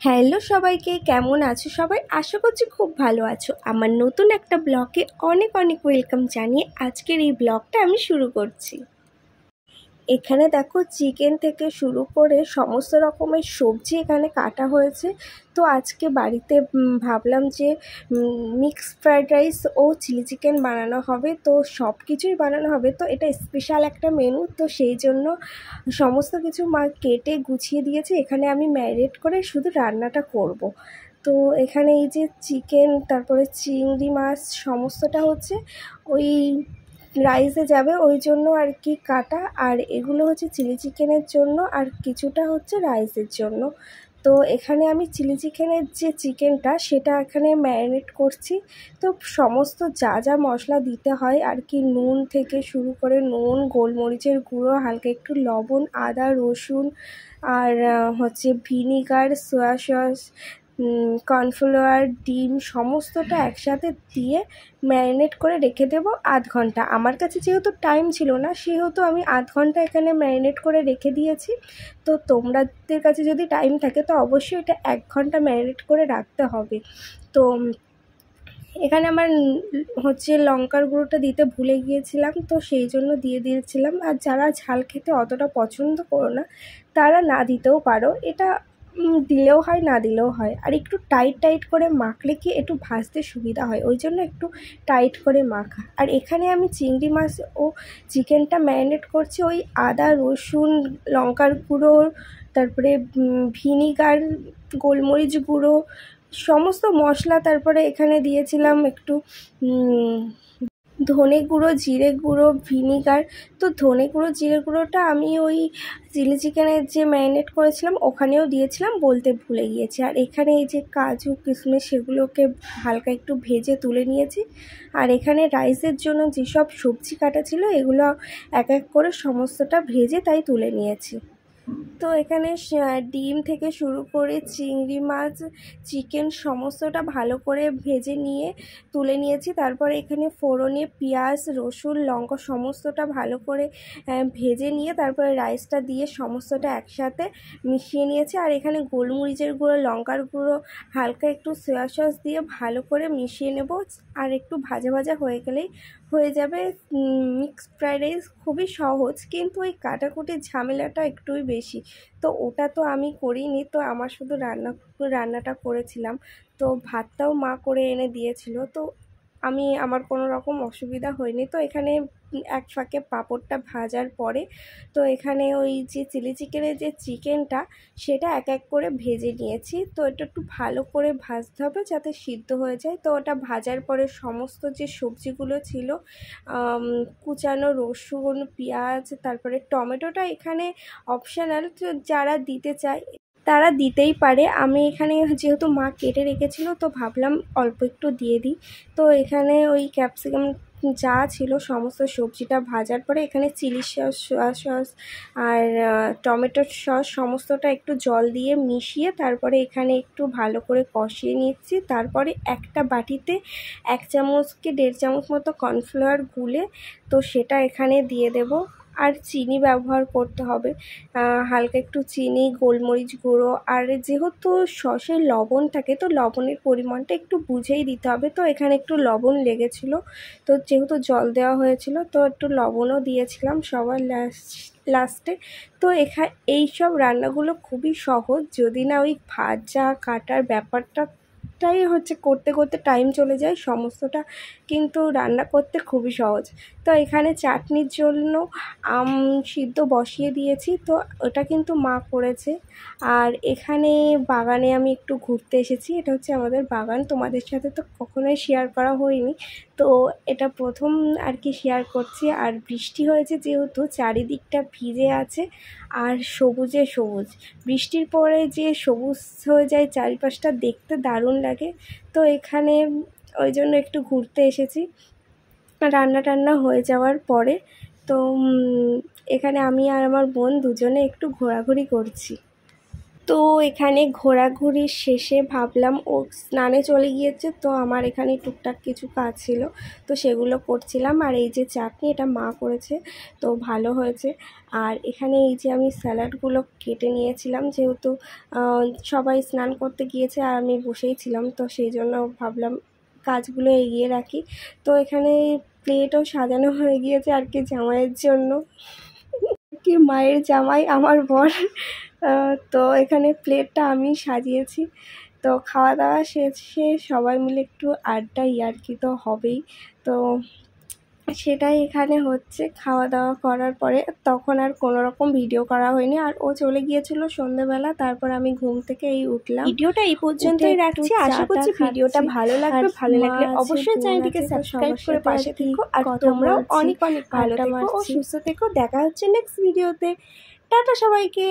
Hello সবাইকে, কেমন আছো সবাই? আশা করছি খুব ভালো আছো। আমার নতুন একটা ব্লগে অনেক অনেক ওয়েলকাম জানিয়ে আজকের এই ব্লগটা আমি শুরু করছি। এখানে দেখো, চিকেন থেকে শুরু করে সমস্ত রকমের সবজি এখানে কাটা হয়েছে। তো আজকে বাড়িতে ভাবলাম যে মিক্সড ফ্রাইড রাইস ও চিলি চিকেন বানানো হবে। তো সব কিছুই বানানো হবে, তো এটা স্পেশাল একটা মেনু। তো সেই জন্য সমস্ত কিছু মা কেটে গুছিয়ে দিয়েছে। এখানে আমি ম্যারিনেট করে শুধু রান্নাটা করব। তো এখানে এই যে চিকেন, তারপরে চিংড়ি মাছ সমস্তটা হচ্ছে ওই রাইসে যাবে, ওই জন্য আর কি কাটা। আর এগুলো হচ্ছে চিলি চিকেনের জন্য, আর কিছুটা হচ্ছে রাইসের জন্য। তো এখানে আমি চিলি চিকেনের যে চিকেনটা সেটা এখানে ম্যারিনেট করছি। তো সমস্ত যা যা মশলা দিতে হয় আর কি, নুন থেকে শুরু করে নুন, গোলমরিচের গুঁড়ো, হালকা একটু লবণ, আদা রসুন, আর হচ্ছে ভিনিগার, সয়া সস, কর্নফ্লাওয়ার, ডিম সমস্তটা একসাথে দিয়ে ম্যারিনেট করে রেখে দেবো আধ ঘন্টা। আমার কাছে যেহেতু টাইম ছিল না, সেহেতু আমি আধ ঘন্টা এখানে ম্যারিনেট করে রেখে দিয়েছি। তো তোমাদের কাছে যদি টাইম থাকে তো অবশ্যই এটা 1 ঘন্টা ম্যারিনেট করে রাখতে হবে। তো এখানে আমার হচ্ছে লঙ্কার গুঁড়োটা দিতে ভুলে গিয়েছিলাম, তো সেই জন্য দিয়ে দিয়েছিলাম। আর যারা ঝাল খেতে অতটা পছন্দ করো না, তারা না দিতেও পারো। এটা দিলেও হয়, না দিলেও হয়। আর একটু টাইট টাইট করে মাখলে কি একটু ভাজতে সুবিধা হয়, ওই জন্য একটু টাইট করে মাখা। আর এখানে আমি চিংড়ি মাছ ও চিকেনটা ম্যারিনেট করছি ওই আদা রসুন লঙ্কার গুঁড়ো, তারপরে ভিনিগার, গোলমরিচ গুঁড়ো, সমস্ত মশলা। তারপরে এখানে দিয়েছিলাম একটু ধনে গুঁড়ো, জিরে গুঁড়ো, ভিনিগার। তো ধনে গুঁড়ো জিরে গুঁড়োটা আমি ওই চিলি চিকেনের যে ম্যারিনেট করেছিলাম ওখানেও দিয়েছিলাম, বলতে ভুলে গিয়েছি। আর এখানে এই যে কাজু কিশমিশ সেগুলোকে হালকা একটু ভেজে তুলে নিয়েছি। আর এখানে রাইসের জন্য যেসব সবজি কাটা ছিল এগুলো এক এক করে সমস্তটা ভেজে তাই তুলে নিয়েছি। তো এখানে ডিম থেকে শুরু করে চিংড়ি মাছ, চিকেন সমস্তটা ভালো করে ভেজে নিয়ে তুলে নিয়েছি। তারপরে এখানে ফোড়নে পেঁয়াজ রসুন লঙ্কা সমস্তটা ভালো করে ভেজে নিয়ে তারপরে রাইসটা দিয়ে সমস্তটা একসাথে মিশিয়ে নিয়েছি। আর এখানে গোলমরিচের গুঁড়ো, লঙ্কার গুঁড়ো, হালকা একটু সয়া সস দিয়ে ভালো করে মিশিয়ে নেব। আর একটু ভাজা ভাজা হয়ে গেলেই হয়ে যাবে মিক্সড ফ্রাইড রাইস। খুবই সহজ, কিন্তু ওই কাটাকুটির ঝামেলাটা একটুই বেশি। তো ওটা তো আমি করিনি, তো আমার শুধু রান্নাটা করেছিলাম। তো ভাতটাও মা করে এনে দিয়েছিল, তো আমার কোনো রকম অসুবিধা হয়নি। তো এখানে এক ফাঁকে পাঁপড়টা ভাজার পরে তো এখানে ওই যে চিলি চিকেনের যে চিকেনটা সেটা এক এক করে ভেজে নিয়েছি। তো এটা একটু ভালো করে ভাজতে হবে যাতে সিদ্ধ হয়ে যায়। তো ওটা ভাজার পরে সমস্ত যে সবজিগুলো ছিল, কুচানো রসুন, পেঁয়াজ, তারপরে টমেটোটা এখানে অপশনাল, তো যারা দিতে চায় তারা দিতেই পারে। আমি এখানে যেহেতু মা কেটে রেখেছিল তো ভাবলাম অল্প একটু দিয়ে দিই। তো এখানে ওই ক্যাপসিকাম যা ছিল সমস্ত সবজিটা ভাজার পরে এখানে চিলি সস, সয়া সস আর টমেটোর সস সমস্তটা একটু জল দিয়ে মিশিয়ে তারপরে এখানে একটু ভালো করে কষিয়ে নিচ্ছি। তারপরে একটা বাটিতে 1 চামচ কি 1.5 চামচ মতো কর্নফ্লাওয়ার গুলে তো সেটা এখানে দিয়ে দেব। আর চিনি ব্যবহার করতে হবে, হালকা একটু চিনি, গোলমরিচ গুঁড়ো। আর যেহেতু সসে লবণ থাকে তো লবণের পরিমাণটা একটু বুঝেই দিতে হবে। তো এখানে একটু লবণ লেগেছিলো, তো যেহেতু জল দেওয়া হয়েছিল তো একটু লবণও দিয়েছিলাম সবার লাস্টে। তো এইসব রান্নাগুলো খুবই সহজ, যদি না ওই ভাজা কাটার ব্যাপারটাই হচ্ছে করতে করতে টাইম চলে যায় সমস্তটা, কিন্তু রান্না করতে খুবই সহজ। তো এখানে চাটনির জন্য আম সিদ্ধ বসিয়ে দিয়েছি, তো ওটা কিন্তু মা করেছে। আর এখানে বাগানে আমি একটু ঘুরতে এসেছি, এটা হচ্ছে আমাদের বাগান, তোমাদের সাথে তো কখনোই শেয়ার করা হয়নি, তো এটা প্রথম আর কি শেয়ার করছি। আর বৃষ্টি হয়েছে যেহেতু চারিদিকটা ভিজে আছে আর সবুজে সবুজ, বৃষ্টির পরে যে সবুজ হয়ে যায় চারিপাশটা, দেখতে দারুণ লাগে। তো এখানে ওই জন্য একটু ঘুরতে এসেছি রান্না টান্না হয়ে যাওয়ার পরে। তো এখানে আমি আর আমার বোন দুজনে একটু ঘোরাঘুরি করছি। তো এখানে ঘোরাঘুরির শেষে ভাবলাম ও স্নানে চলে গিয়েছে, তো আমার এখানে টুকটাক কিছু কাজ ছিল, তো সেগুলো করছিলাম। আর এই যে চাটনি, এটা মা করেছে, তো ভালো হয়েছে। আর এখানে এই যে আমি স্যালাডগুলো কেটে নিয়েছিলাম, যেহেতু সবাই স্নান করতে গিয়েছে আর আমি বসেই ছিলাম, তো সেই জন্য ভাবলাম কাজগুলো এগিয়ে রাখি। তো এখানে প্লেটও সাজানো হয়ে গিয়েছে আর কি জামাইয়ের জন্য, কি মায়ের জামাই আমার বর। তো এখানে প্লেটটা আমি সাজিয়েছি। তো খাওয়া দাওয়া শেষে সবাই মিলে একটু আড্ডা ইয়ার্কি তো হবেই, তো সেটাই এখানে হচ্ছে। খাওয়া দাওয়া করার পরে তখন আর কোনো রকম ভিডিও করা হয়নি, আর ও চলে গিয়েছিল সন্ধ্যেবেলা। তারপর আমি ঘুম থেকে উঠলাম। ভিডিওটা এই পর্যন্তই রাখছি, আশা করছি ভিডিওটা ভালো লাগবে। ভালো লাগলে অবশ্যই চ্যানেলটিকে সাবস্ক্রাইব করে পাশে থেকো, আর তোমরাও অনেক অনেক ভালো থেকো ও সুস্থ থেকো। দেখা হচ্ছে নেক্সট ভিডিওতে। টাটা সবাইকে।